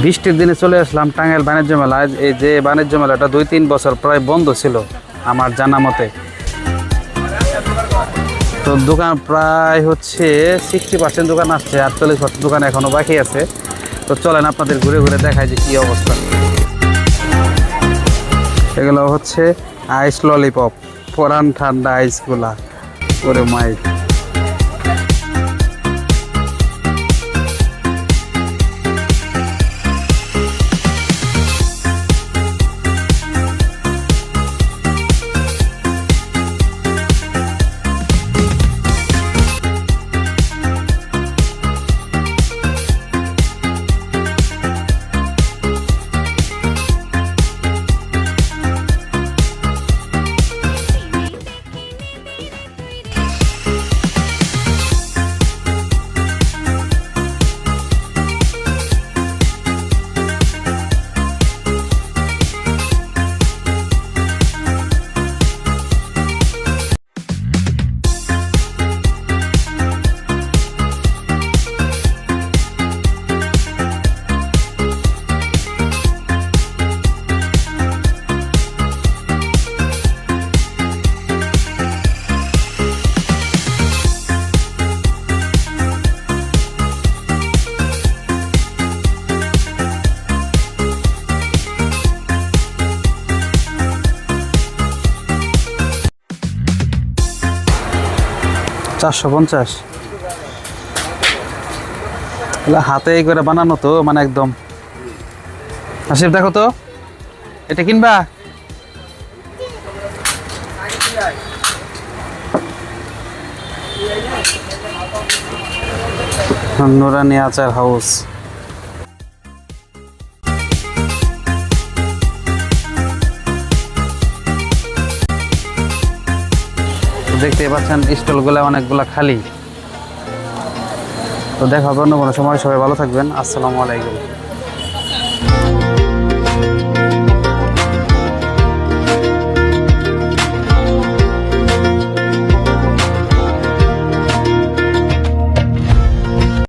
বৃষ্টির দিনে চলে আসলাম টাঙ্গাইল বাণিজ্য মেলায়। এই যে বাণিজ্য মেলাটা 2-3 বছর প্রায় বন্ধ ছিল আমার জানা মতে। তো দোকান প্রায় হচ্ছে 60% দোকান আসছে, 48% দোকান এখনো বাকি আছে। তো চলেন আপনাদের ঘুরে ঘুরে দেখাই যে কি অবস্থা। এগুলো হচ্ছে আইস ললিপপ, পুরান ঠান্ডা আইসগুলা। ওরে মাই, 450। হাতে করে বানানো তো, মানে একদম। আসিফ দেখো তো, এটা কিনবা? নুরানি আচার হাউস। দেখতে পাচ্ছেন স্টলগুলো অনেকগুলো খালি। তো দেখা হবে অন্য কোনো সময়। সবাই ভালো থাকবেন। আসসালামু আলাইকুম।